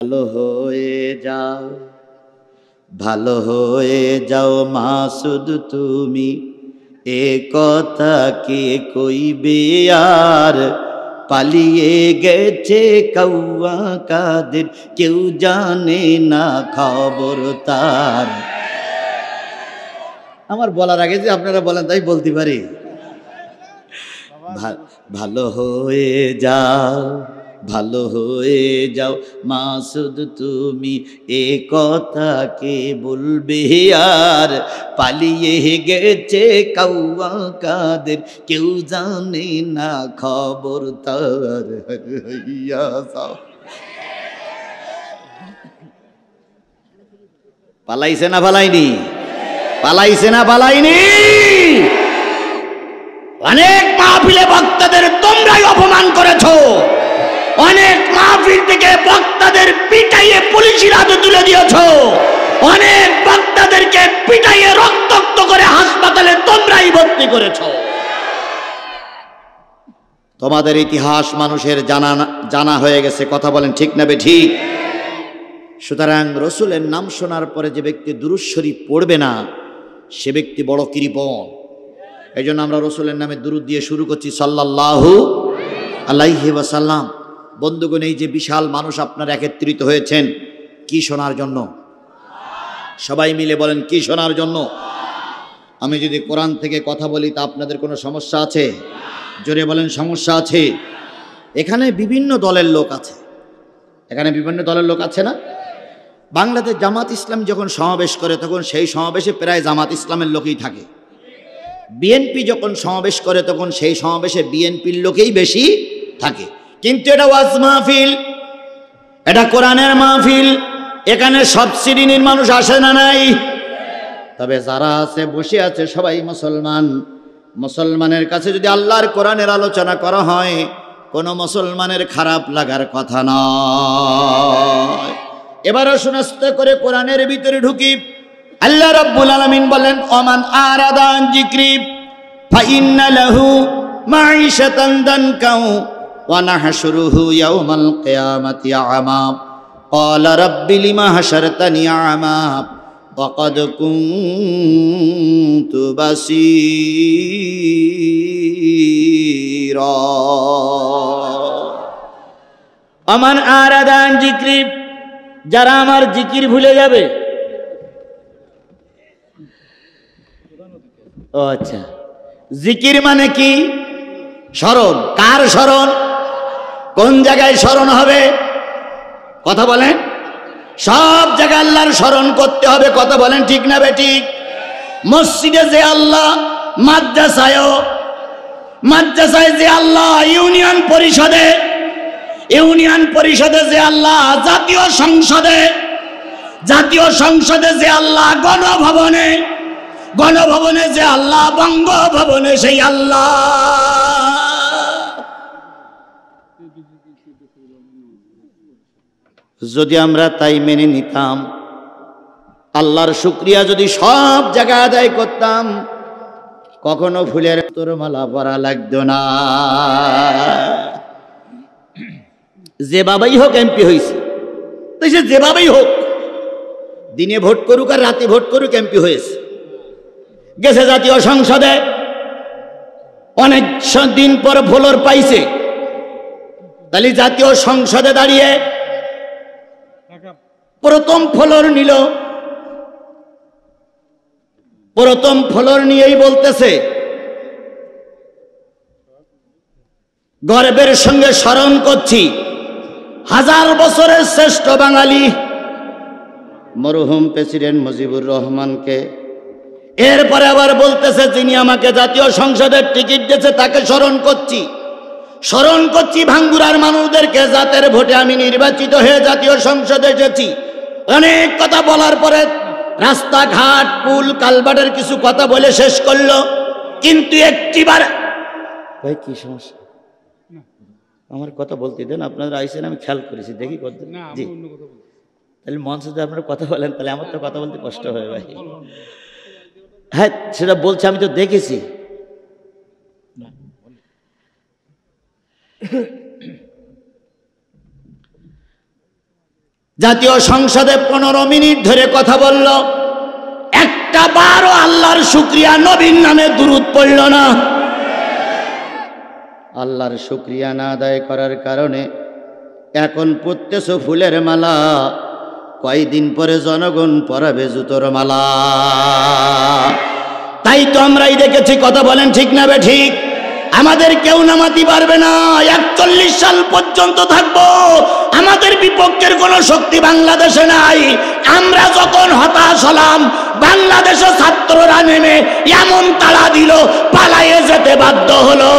ভালো হয়ে যাও, ভালো হয়ে যাও মাসুদ তুমি, এ কথা কে কইবে আর। পালিয়ে গেছে কৌয়া কাদের, কেউ জানে না খবর তার। আমার বলার আগে যে আপনারা বলেন তাই বলতে পারি। ভালো হয়ে যাও, ভালো হয়ে যাও মাসুদ তুমি, এ কথা কে বলবে আর। পালিয়ে গেছে কৌয়া কাদের, কেউ জানে না খবর তার। পালাইছে না পালাইনি? পালাইছে না পালাইনি? অনেক মাহফিলে বক্তাদের তোমরাই অপমান করেছো, অনেক মাহফিল থেকে বক্তাদের পিটাইয়ে পুলিশের হাতে তুলে দিয়েছো, অনেক বক্তাদেরকে পিটাইয়ে রক্তাক্ত করে হাসপাতালে তোমরাই ভর্তি করেছো। তোমাদের ইতিহাস মানুষের জানা হয়ে গেছে। কথা বলেন ঠিক না বেঠিক? সুতরাং রসুলের নাম শোনার পরে যে ব্যক্তি দুরূদ শরীফ পড়বে না, সে ব্যক্তি বড় কৃপণ। এই জন্য আমরা রসুলের নামে দুরূদ দিয়ে শুরু করছি, সাল্লাল্লাহু আলাইহি ওয়াসাল্লাম। বন্ধুগণ, এই যে বিশাল মানুষ আপনারা একত্রিত হয়েছেন, কি শোনার জন্য? সবাই মিলে বলেন, কি শোনার জন্য? আমি যদি কোরআন থেকে কথা বলি তা আপনাদের কোনো সমস্যা আছে? জোরে বলেন, সমস্যা আছে? এখানে বিভিন্ন দলের লোক আছে, এখানে বিভিন্ন দলের লোক আছে না? বাংলাদেশ জামাত ইসলাম যখন সমাবেশ করে তখন সেই সমাবেশে প্রায় জামাত ইসলামের লোকই থাকে। বিএনপি যখন সমাবেশ করে তখন সেই সমাবেশে বিএনপির লোকেই বেশি থাকে। কিন্তু এটা ওয়াজ মাহফিল, এটা কোরআনের মাহফিল, এখানে সব শ্রেণীর মানুষ আসে না নাই? তবে যারা আছে, বসে আছে, সবাই মুসলমান। মুসলমানের কাছে যদি আল্লাহর কোরআনের আলোচনা করা হয়, কোনো মুসলমানের খারাপ লাগার কথা নয়। এবারও শুনাস্তে করে কোরআনের ভিতরে ঢুকি। আল্লাহ রাব্বুল আলামিন বলেন, ওমান আরাদা আন যিকরি ফাইন্না লাহু মাঈশাতান দানকাও ওয়া নাহশুরুহু ইয়াওমাল কিয়ামাতি আ'মা ক্বালা রাব্বি লিমা হাশারতানি আ'মা ওয়া ক্বাদ কুনতু বাসীরা। ওমান আরাদা আন যিকরি, যারা আমার জিকির ভুলে যাবে। ও আচ্ছা, জিকির মানে কি? স্মরণ। কার স্মরণ? কোন জায়গায় স্মরণ হবে? কথা বলেন। সব জায়গায় আল্লাহর স্মরণ করতে হবে। কথা বলেন ঠিক না বেঠিক? মসজিদে যে আল্লাহ, মাদ্রাসায় যে আল্লাহ, ইউনিয়ন পরিষদে যে আল্লাহ, জাতীয় সংসদে যে আল্লাহ, গণভবনে যে আল্লাহ, বঙ্গভবনে সেই আল্লাহ। যদি আমরা তাই মেনে নিতাম, আল্লাহর শুকরিয়া যদি সব জায়গায় আদায় করতাম, কখনো ফুলের তোরমালা পরা লাগতো না। যে বাবাই হোক এমপি হয়েছে, তো সে যেভাবেই হোক, দিনে ভোট করুক আর রাতে ভোট করুক, এমপি হয়েছে, গেছে জাতীয় সংসদে, অনেক দিন পর ফ্লোর পাইছে। তাহলে জাতীয় সংসদে দাঁড়িয়ে প্রথম ফ্লোর নিল, প্রথম ফ্লোর নিয়েই বলতেছে, গর্বের সঙ্গে স্মরণ করছি 1000 বছরের শ্রেষ্ঠ বাঙালি মরহুম প্রেসিডেন্ট মুজিবুর রহমানকে। এরপরে আবার বলতেছে, যিনি আমাকে জাতীয় সংসদের টিকিট দিয়েছে তাকে স্মরণ করছি ভাঙ্গুরার মানুষদেরকে, জাতের ভোটে আমি নির্বাচিত হয়ে জাতীয় সংসদে এসেছি। অনেক কথা বলার পরে রাস্তাঘাট, পুল, কালভার্টের কিছু কথা বলে শেষ করলো। কিন্তু একটিবার, ভাই কি সমস্যা? আমার কথা বলতে দেন, আপনারা আইসেন, আমি খেয়াল করেছি, দেখি কথা। জি, তাহলে মঞ্চে যদি আপনারা কথা বলেন তাহলে আমার তো কথা বলতে কষ্ট হবে ভাই। হ্যাঁ, সেটা বলছে, আমি তো দেখেছি। জাতীয় সংসদে 15 মিনিট ধরে কথা বলল, একটা বারও আল্লাহর শুকরিয়া নবীর নামে দুরূদ পড়ল না। আল্লাহর শুকরিয়া না আদায় করার কারণে এখন পড়তেছ ফুলের মালা, কয়দিন পরে জনগণ পরাবে জুতোর মালা। তাই তো আমরাই দেখেছি, কথা বলেন ঠিক না বে ঠিক? আমাদের কেউ নামাতে পারবে না, 41 সাল পর্যন্ত থাকবো। আমাদের বিপক্ষের কোনো শক্তি বাংলাদেশে নাই। আমরা যখন হতাশ হলাম, বাংলাদেশের ছাত্ররা নেমে এমন তাড়া দিল, পালাইয়ে যেতে বাধ্য হলো।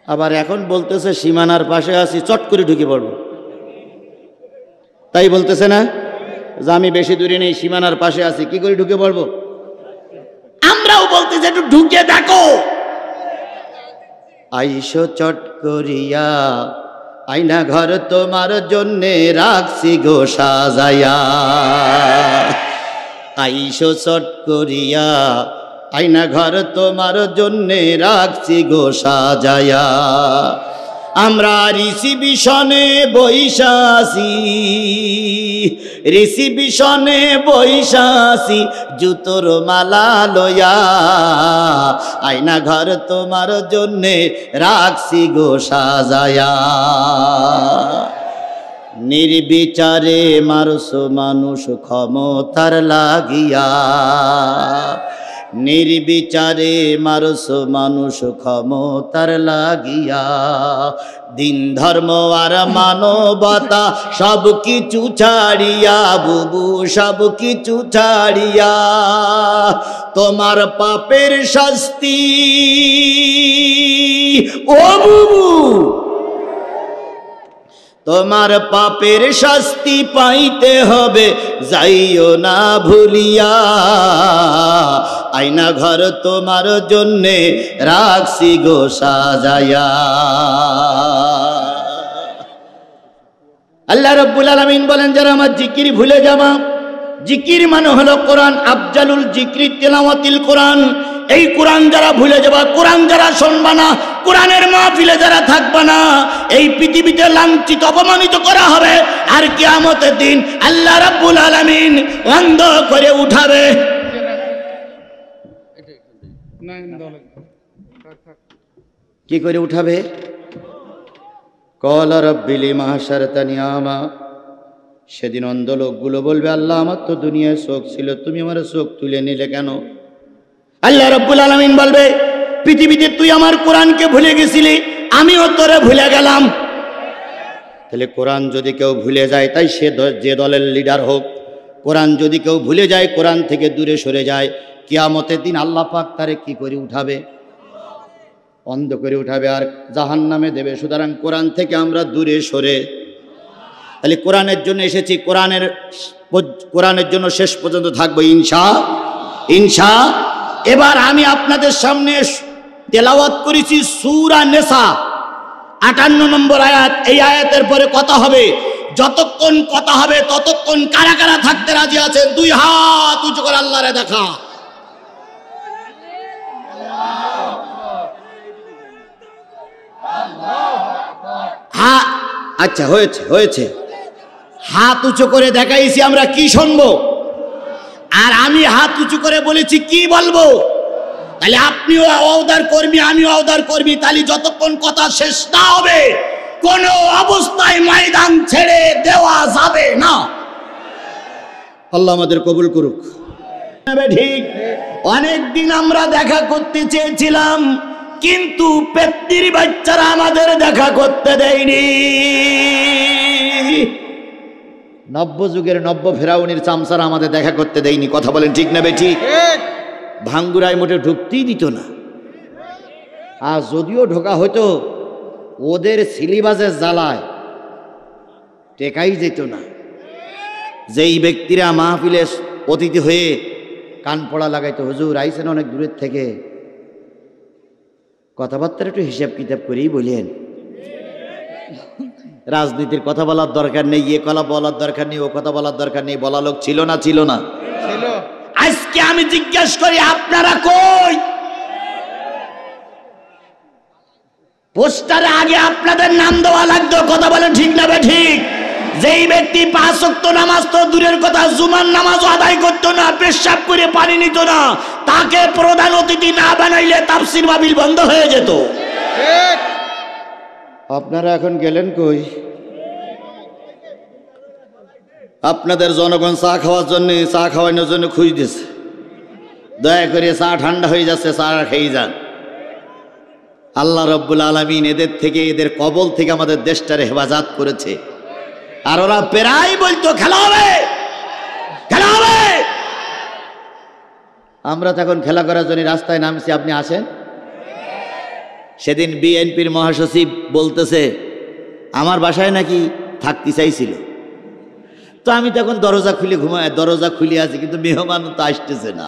আবার এখন বলতেছে সীমানার পাশে আছি, চট করে ঢুকে পড়বো। তাই বলতেছে না যে আমি বেশি দূরে নেই, সীমানার পাশে আছি, কি করে ঢুকে পড়বো? আমরাও বলতেছি একটু ঢুকে দেখো। আইসো চট করিয়া, আয়না ঘর তোমার জন্যে রাখছি গো সাজায়া। আইসো চট করিয়া, আয়না ঘর তোমার জন্যে রাখছি গো সাজায়া। আমরা রিসিবিশনে বৈশাসি, রিসিবিশনে বৈশাসি, জুতোর মালা লয়া। আয়না ঘর তোমার জন্যে রাখছি গো সাজায়া। নির্বিচারে মারছো মানুষ ক্ষমতার লাগিয়া, নির্বিচারে মারছো মানুষ ক্ষমতার লাগিয়া। দিন ধর্ম আর মানবতা সব কিছু ছাড়িয়া, বুবু সব কিছু ছাড়িয়া, তোমার পাপের শাস্তি ও বুবু, তোমার পাপের শাস্তি পাইতে হবে, যাইও না ভুলিয়া। আয়না ঘর তোমার জন্যে রাখছি গো সাজায়া। আল্লাহ রাব্বুল আলামিন বলেন, যারা আমার জিকির ভুলে যাবা, জিকির মানে হলো কোরআন, আফজালুল জিকরি তিলাওয়াতিল কোরআন। এই কোরআন যারা ভুলে যাবা, কোরআন যারা শুনবা না, কোরআনের মাহফিলে যারা থাকবা না, এই পৃথিবীতে লাঞ্ছিত অপমানিত করা হবে। আর কিয়ামতের দিন আল্লাহ রাব্বুল আলামিন অন্ধ করে উঠাবে। কি করে উঠাবে? ক্বালা রাব্বি লিমা হাশারতানি আমা। সেদিন অন্ধ লোকগুলো বলবে, আল্লাহ আমার তো দুনিয়ায় চোখ ছিল, তুমি আমার চোখ তুলে নিলে কেন? আল্লাহ রাব্বুল আলামিন বলবে, পৃথিবীতে তুই আমার কোরআনকে ভুলে গেছিলি, আমিও তোরে ভুলে গেলাম। তাহলে কোরআন যদি কেউ ভুলে যায়, তাই সে যে দলের লিডার হোক, কোরআন যদি কেউ ভুলে যায়, কোরআন থেকে দূরে সরে যায়, কিয়ামতের দিন আল্লাহ পাক তারে কি করে উঠাবে? অন্ধ করে উঠাবে আর জাহান্নামে দেবে। সুতরাং কোরআন থেকে আমরা দূরে সরে, তাহলে কোরআনের জন্য এসেছি, কোরআনের জন্য শেষ পর্যন্ত থাকবো ইনশা। এবার আমি আপনাদের সামনে তেলাওয়াত করেছি সূরা নিসা 58 নম্বর আয়াত। এই আয়াতের পরে কথা হবে, যতক্ষণ কথা হবে ততক্ষণ কারা কারা থাকতে রাজি আছেন? 2 হাত উঁচু করে আল্লাহরে দেখা। হ্যাঁ, আচ্ছা, হয়েছে। হাত উঁচু করে দেখাইছি আমরা কি শুনবো, আর আমি হাত উঁচু করে বলেছি কি বলবো। তাহলে আপনিও আওয়াদার কর্মী, আমিও আওয়াদার কর্মী। তাহলে যতক্ষণ কথা শেষ না হবে কোন অবস্থায় ময়দান ছেড়ে দেওয়া যাবে না। আল্লাহ আমাদের কবুল করুক। ঠিক, অনেকদিন আমরা দেখা করতে চেয়েছিলাম, কিন্তু পেত্নির বাচ্চারা আমাদের দেখা করতে দেয়নি। নব্য যুগের নব্য ফেরাউনির চামচারা আমাদের দেখা করতে দেয়নি। কথা বলেন ঠিক না বেঠি? ভাঙ্গুরায় মোটে ঢুকতেই দিত না। আর যদিও ঢোকা হতো, ওদের সিলিবাসের জ্বালায় টেকাই যেত না। যেই ব্যক্তিরা মাহফিলে অতিথি হয়ে কান পড়া লাগাইতো, হুজুর আইসেন অনেক দূরের থেকে, কথাবার্তার একটু হিসাব কিতাব করেই বলেন। রাজনীতির কথা বলার দরকার নেই, এ কথা বলার দরকার নেই, ও কথা বলার দরকার নেই, বলা লোক ছিল না? ছিল না? আজকে আমি জিজ্ঞেস করি, আপনারা কই? পোস্টারে আগে আপনাদের নাম দেওয়া লাগতো। কথা বলেন ঠিক না ঠিক? যেই ব্যক্তি 5 ওয়াক্ত নামাজ তো দূরের কথা, জুমার নামাজও আদায় করতো না, পেশাব করে পানি নিত না, তাকে প্রধান অতিথি না বানাইলে তাফসীর মাহফিল বন্ধ হয়ে যেত। আপনারা এখন গেলেন কই? আপনাদের জনগণ চা খাওয়ার জন্য, চা খাওয়ানোর জন্য খুঁজতেছে। দয়া করে চা ঠান্ডা হয়ে যাচ্ছে, চা খেয়ে যান। আল্লাহ রব্বুল আলামিন এদের থেকে, এদের কবল থেকে আমাদের দেশটারে হেফাজত করেছে। আর ওরা প্রায় বলতো খেলা হবে, খেলা হবে। আমরা তখন খেলা করার জন্য রাস্তায় নামছি, আপনি আসেন। সেদিন বিএনপির মহাসচিব বলতেছে আমার বাসায় নাকি থাকতে চাইছিল। তো আমি তখন দরজা খুলে ঘুমায়, দরজা খুলে আছি, কিন্তু মেহমান তো আসতেছে না।